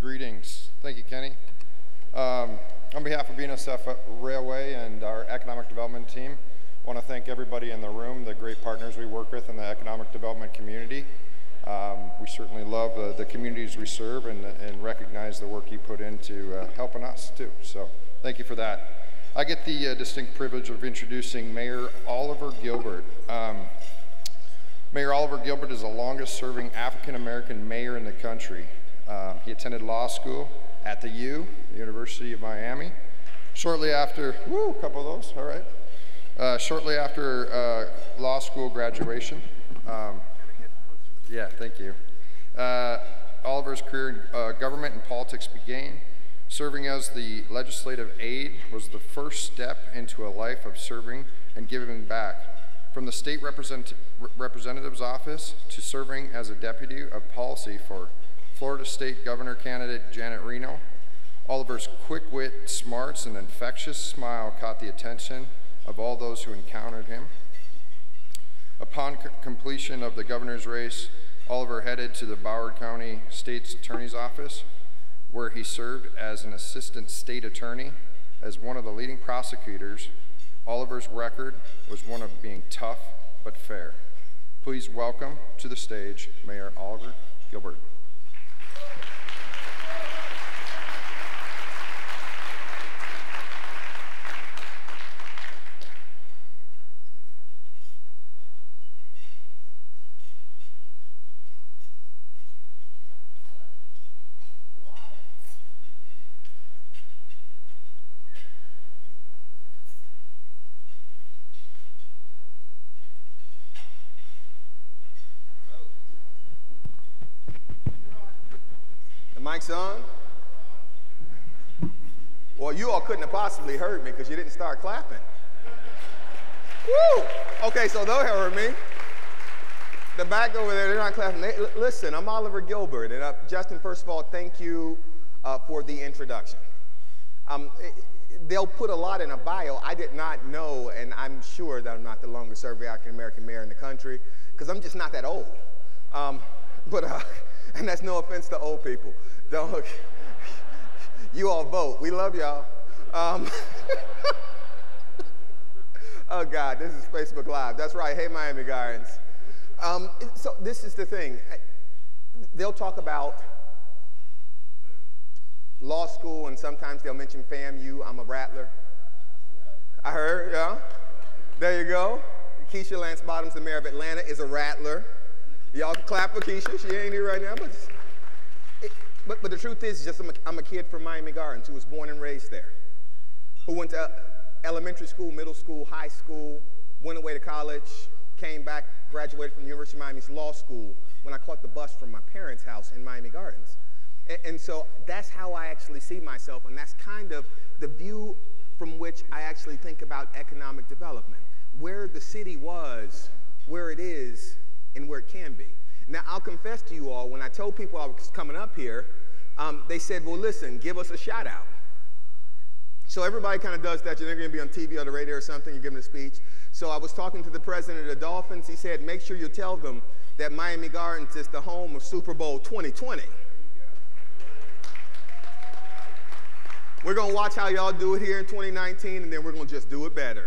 Greetings. Thank you, Kenny. On behalf of BNSF Railway and our economic development team, I want to thank everybody in the room, the great partners we work with in the economic development community. We certainly love the communities we serve and recognize the work you put into helping us too. So thank you for that. I get the distinct privilege of introducing Mayor Oliver Gilbert. Mayor Oliver Gilbert is the longest serving African-American mayor in the country. He attended law school at the University of Miami. Shortly after, a couple of those, all right. Shortly after law school graduation, yeah, thank you. Oliver's career in government and politics began. Serving as the legislative aide was the first step into a life of serving and giving back. From the state representative's office to serving as a deputy of policy for Florida State Governor candidate Janet Reno, Oliver's quick wit, smarts, and infectious smile caught the attention of all those who encountered him. Upon completion of the governor's race, Oliver headed to the Broward County State's Attorney's Office, where he served as an assistant state attorney. As one of the leading prosecutors, Oliver's record was one of being tough but fair. Please welcome to the stage Mayor Oliver Gilbert. Mic's on? Well, you all couldn't have possibly heard me because you didn't start clapping. Woo! Okay, so they'll hear me. The back over there, they're not clapping. Listen, I'm Oliver Gilbert, and Justin, first of all, thank you for the introduction. They'll put a lot in a bio. I did not know, and I'm sure that I'm not the longest serving African-American mayor in the country because I'm just not that old. And that's no offense to old people. Don't, you all vote. We love y'all. Oh God, this is Facebook Live. That's right. Hey, Miami Gardens. So this is the thing. They'll talk about law school, and sometimes they'll mention FAMU. I'm a rattler. I heard, yeah. There you go. Keisha Lance Bottoms, the mayor of Atlanta, is a rattler. Y'all can clap for Keisha. She ain't here right now, but the truth is, just I'm a kid from Miami Gardens who was born and raised there, who went to elementary school, middle school, high school, went away to college, came back, graduated from the University of Miami's law school when I caught the bus from my parents' house in Miami Gardens. And so that's how I actually see myself, and that's kind of the view from which I actually think about economic development, where the city was, where it is, and where it can be. Now, I'll confess to you all, when I told people I was coming up here, they said, well, listen, give us a shout out. So everybody kind of does that. You're going to be on TV or the radio or something, you're giving a speech. So I was talking to the president of the Dolphins. He said, make sure you tell them that Miami Gardens is the home of Super Bowl 2020. We're going to watch how y'all do it here in 2019, and then we're going to just do it better.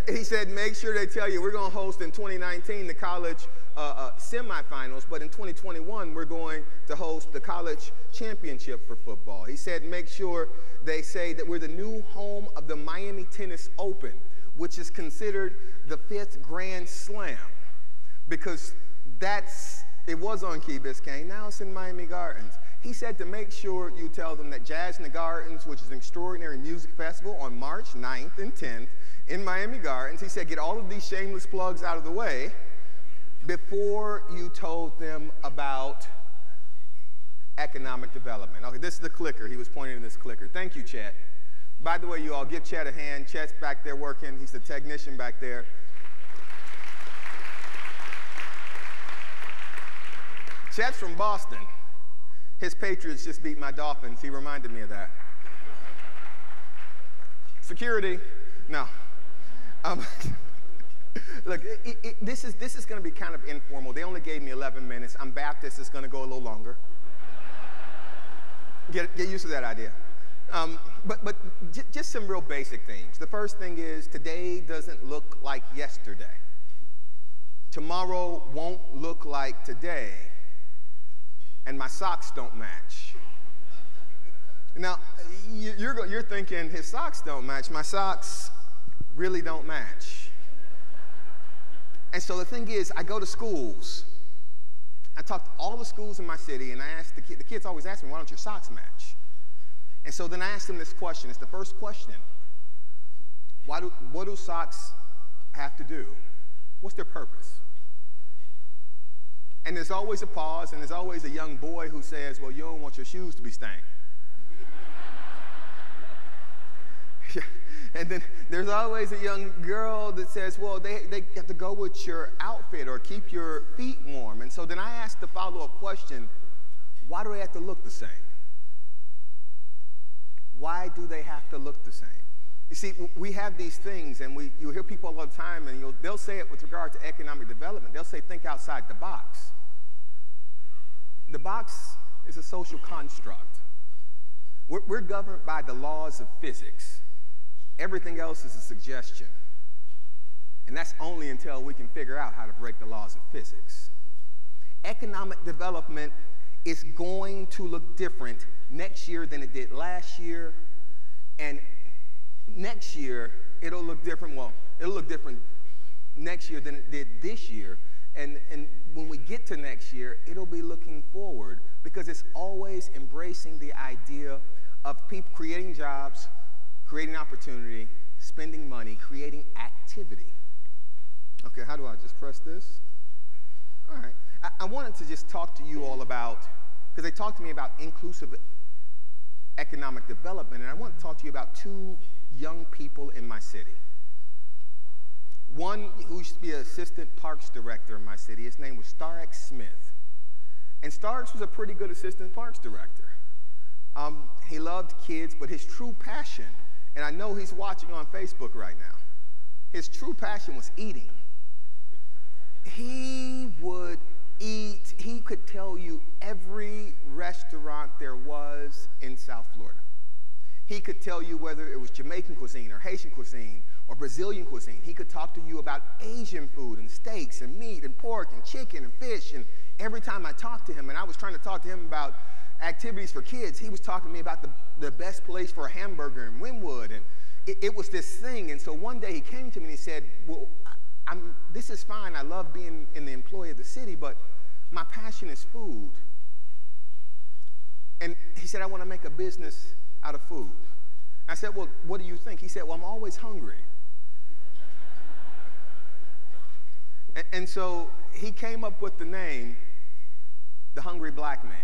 He said, make sure they tell you we're going to host in 2019 the college semifinals, but in 2021 we're going to host the college championship for football. He said, make sure they say that we're the new home of the Miami Tennis Open, which is considered the 5th Grand Slam, because it was on Key Biscayne, now it's in Miami Gardens. He said to make sure you tell them that Jazz in the Gardens, which is an extraordinary music festival on March 9th and 10th in Miami Gardens, he said get all of these shameless plugs out of the way before you told them about economic development. Okay, this is the clicker. He was pointing to this clicker. Thank you, Chet. By the way, you all, give Chet a hand. Chet's back there working. He's the technician back there. Chet's from Boston. His Patriots just beat my Dolphins. He reminded me of that. Security. No. Look, this is going to be kind of informal. They only gave me 11 minutes. I'm Baptist. It's going to go a little longer. Get used to that idea. But just some real basic things. The first thing is today doesn't look like yesterday. Tomorrow won't look like today. And my socks don't match. Now, you're thinking his socks don't match. My socks really don't match. And so the thing is, I go to schools. I talk to all the schools in my city, and I ask the kids always ask me, why don't your socks match? And so then I ask them this question. It's the first question. What do socks have to do? What's their purpose? And there's always a pause, and there's always a young boy who says, well, you don't want your shoes to be stained. And then there's always a young girl that says, well, they have to go with your outfit or keep your feet warm. And so then I ask the follow-up question, why do they have to look the same? Why do they have to look the same? You see, we have these things, and you'll hear people all the time, and they'll say it with regard to economic development. They'll say, think outside the box. The box is a social construct. We're governed by the laws of physics. Everything else is a suggestion. And that's only until we can figure out how to break the laws of physics. Economic development is going to look different next year than it did last year. And next year, it'll look different. Well, it'll look different next year than it did this year. And when we get to next year, it'll be looking forward because it's always embracing the idea of people creating jobs, creating opportunity, spending money, creating activity. Okay, how do I just press this? All right. I wanted to just talk to you all about, because they talked to me about inclusive economic development, and I want to talk to you about two young people in my city. One who used to be an assistant parks director in my city, his name was Starks Smith. And Starks was a pretty good assistant parks director. He loved kids, but his true passion, and I know he's watching on Facebook right now, his true passion was eating. He would eat, he could tell you every restaurant there was in South Florida. He could tell you whether it was Jamaican cuisine or Haitian cuisine or Brazilian cuisine. He could talk to you about Asian food and steaks and meat and pork and chicken and fish. And every time I talked to him, and I was trying to talk to him about activities for kids, he was talking to me about the best place for a hamburger in Wynwood. And it was this thing. And so one day he came to me and he said, well, this is fine. I love being in the employ of the city, but my passion is food. And he said, I want to make a business out of food. I said, well, what do you think? He said, well, I'm always hungry. And so he came up with the name, The Hungry Black Man.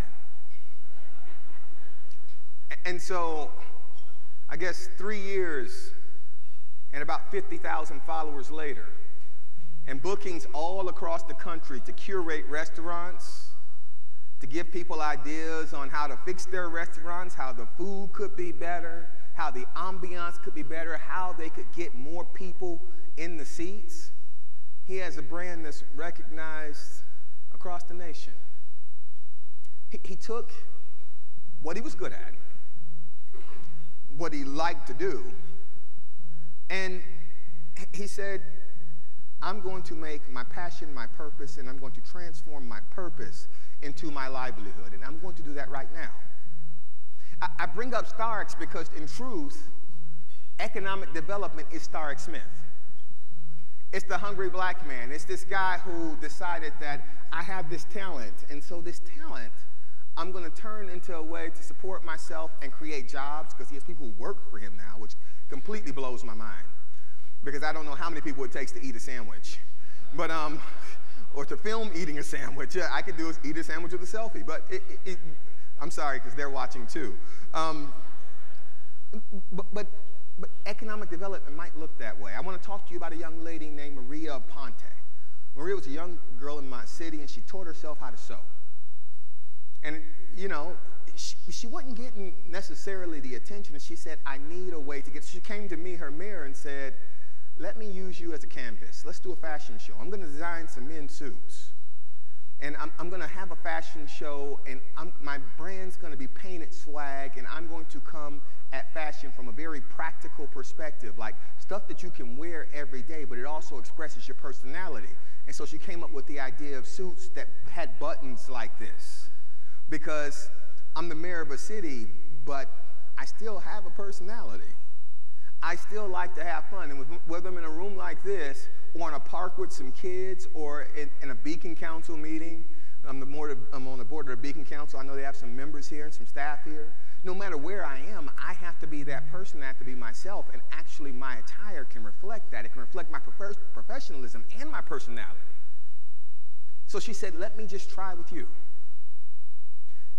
And so I guess 3 years and about 50,000 followers later, and bookings all across the country to curate restaurants, to give people ideas on how to fix their restaurants, how the food could be better, how the ambiance could be better, how they could get more people in the seats. He has a brand that's recognized across the nation. He took what he was good at, what he liked to do, and he said, I'm going to make my passion my purpose, and I'm going to transform my purpose into my livelihood, and I'm going to do that right now. I bring up Starks because, in truth, economic development is Starks Smith. It's the hungry black man. It's this guy who decided that I have this talent, and so this talent I'm going to turn into a way to support myself and create jobs, because he has people who work for him now, which completely blows my mind, because I don't know how many people it takes to eat a sandwich. But, or to film eating a sandwich. Yeah, I could do is eat a sandwich with a selfie, but I'm sorry, because they're watching too. But economic development might look that way. I want to talk to you about a young lady named Maria Ponte. Maria was a young girl in my city, and she taught herself how to sew. And, you know, she wasn't getting necessarily the attention, and she said, I need a way to get. She came to me, her mayor, and said, let me use you as a canvas. Let's do a fashion show. I'm going to design some men's suits. And I'm going to have a fashion show, and my brand's going to be painted swag, and I'm going to come at fashion from a very practical perspective, like stuff that you can wear every day, but it also expresses your personality. And so she came up with the idea of suits that had buttons like this, because I'm the mayor of a city, but I still have a personality. I still like to have fun, and whether I'm in a room like this, or in a park with some kids, or in a Beacon Council meeting. I'm on the board of the Beacon Council. I know they have some members here and some staff here. No matter where I am, I have to be that person. I have to be myself, and actually my attire can reflect that. It can reflect my professionalism and my personality. So she said, let me just try with you.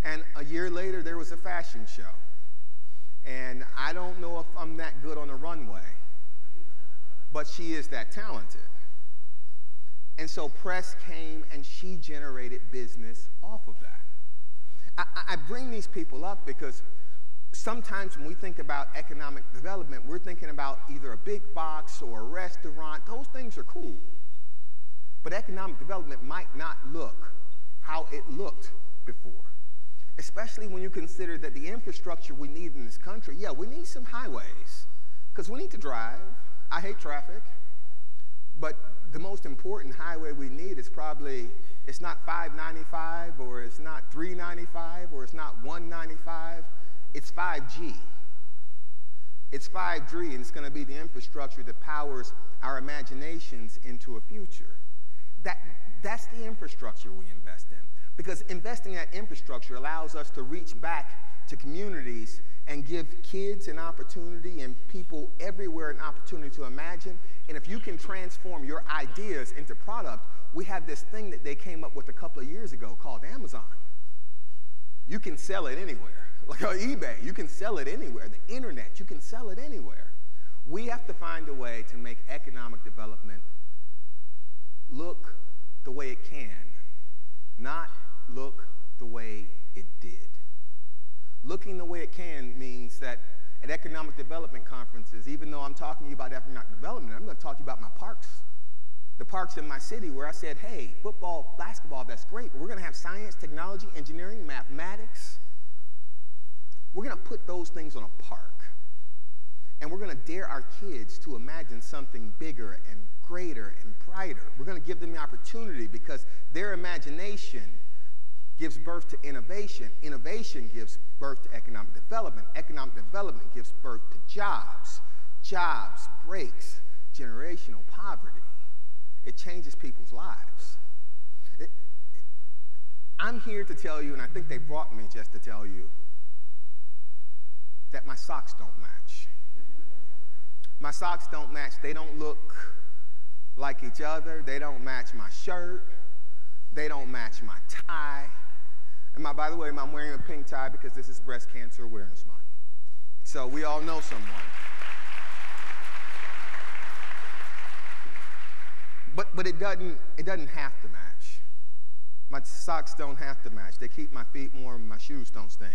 And a year later, there was a fashion show. And I don't know if I'm that good on the runway, but she is that talented. And so press came, and she generated business off of that. I bring these people up because sometimes when we think about economic development, we're thinking about either a big box or a restaurant. Those things are cool. But economic development might not look how it looked before. Especially when you consider that the infrastructure we need in this country, yeah, we need some highways, because we need to drive. I hate traffic, but the most important highway we need is probably, it's not 595, or it's not 395, or it's not 195, it's 5G. It's 5G, and it's going to be the infrastructure that powers our imaginations into a future. That's the infrastructure we invest in. Because investing in that infrastructure allows us to reach back to communities and give kids an opportunity and people everywhere an opportunity to imagine. And if you can transform your ideas into product, we have this thing that they came up with a couple of years ago called Amazon. You can sell it anywhere. Like on eBay, you can sell it anywhere. The internet, you can sell it anywhere. We have to find a way to make economic development look the way it can, not look the way it did. Looking the way it can means that at economic development conferences, even though I'm talking to you about economic development, I'm going to talk to you about my parks. The parks in my city where I said, hey, football, basketball, that's great, but we're going to have science, technology, engineering, mathematics. We're going to put those things on a park. And we're going to dare our kids to imagine something bigger and greater and brighter. We're going to give them the opportunity because their imagination gives birth to innovation. Innovation gives birth to economic development. Economic development gives birth to jobs. Jobs breaks generational poverty. It changes people's lives. I'm here to tell you, and I think they brought me just to tell you, that my socks don't match. My socks don't match. They don't look like each other. They don't match my shirt. They don't match my tie. And by the way, I'm wearing a pink tie because this is Breast Cancer Awareness Month. So we all know someone. But it doesn't have to match. My socks don't have to match. They keep my feet warm, my shoes don't stink.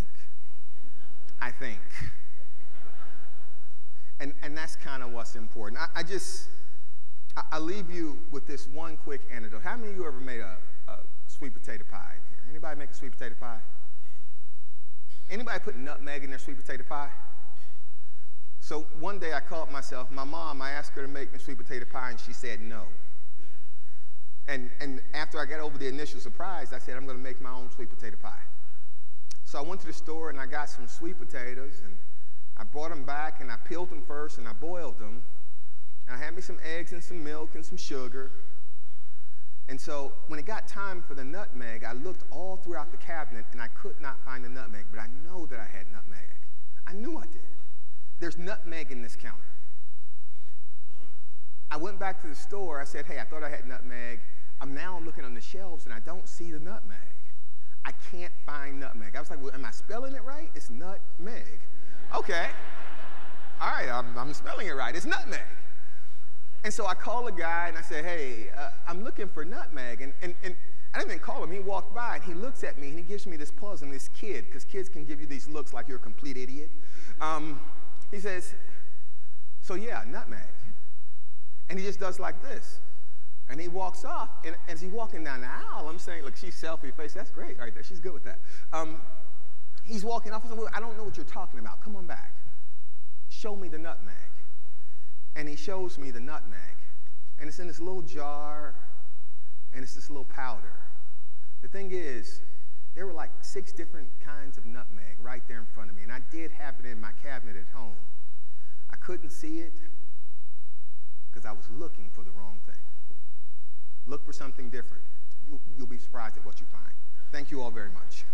I think. And that's kind of what's important. I leave you with this one quick anecdote. How many of you ever made a sweet potato pie in here? Anybody make a sweet potato pie? Anybody put nutmeg in their sweet potato pie? So one day I called myself, my mom, I asked her to make me sweet potato pie, and she said no. And after I got over the initial surprise, I said, I'm going to make my own sweet potato pie. So I went to the store and I got some sweet potatoes, and I brought them back, and I peeled them first, and I boiled them. And I had me some eggs and some milk and some sugar. And so when it got time for the nutmeg, I looked all throughout the cabinet, and I could not find the nutmeg, but I know that I had nutmeg. I knew I did. There's nutmeg in this counter. I went back to the store. I said, hey, I thought I had nutmeg. I'm now looking on the shelves, and I don't see the nutmeg. I can't find nutmeg. I was like, well, am I spelling it right? It's nutmeg. Okay. All right, I'm spelling it right. It's nutmeg. And so I called a guy, and I said, hey, I'm looking for nutmeg. And I didn't even call him. He walked by, and he looks at me, and he gives me this puzzle, and this kid, because kids can give you these looks like you're a complete idiot. He says, so yeah, nutmeg. And he just does like this. And he walks off, and as he's walking down the aisle, I'm saying, look, she's selfie face. That's great right there. She's good with that. He's walking off. I said, well, I don't know what you're talking about. Come on back. Show me the nutmeg. And he shows me the nutmeg. And it's in this little jar, and it's this little powder. The thing is, there were like 6 different kinds of nutmeg right there in front of me, and I did have it in my cabinet at home. I couldn't see it because I was looking for the wrong thing. Look for something different. You'll be surprised at what you find. Thank you all very much.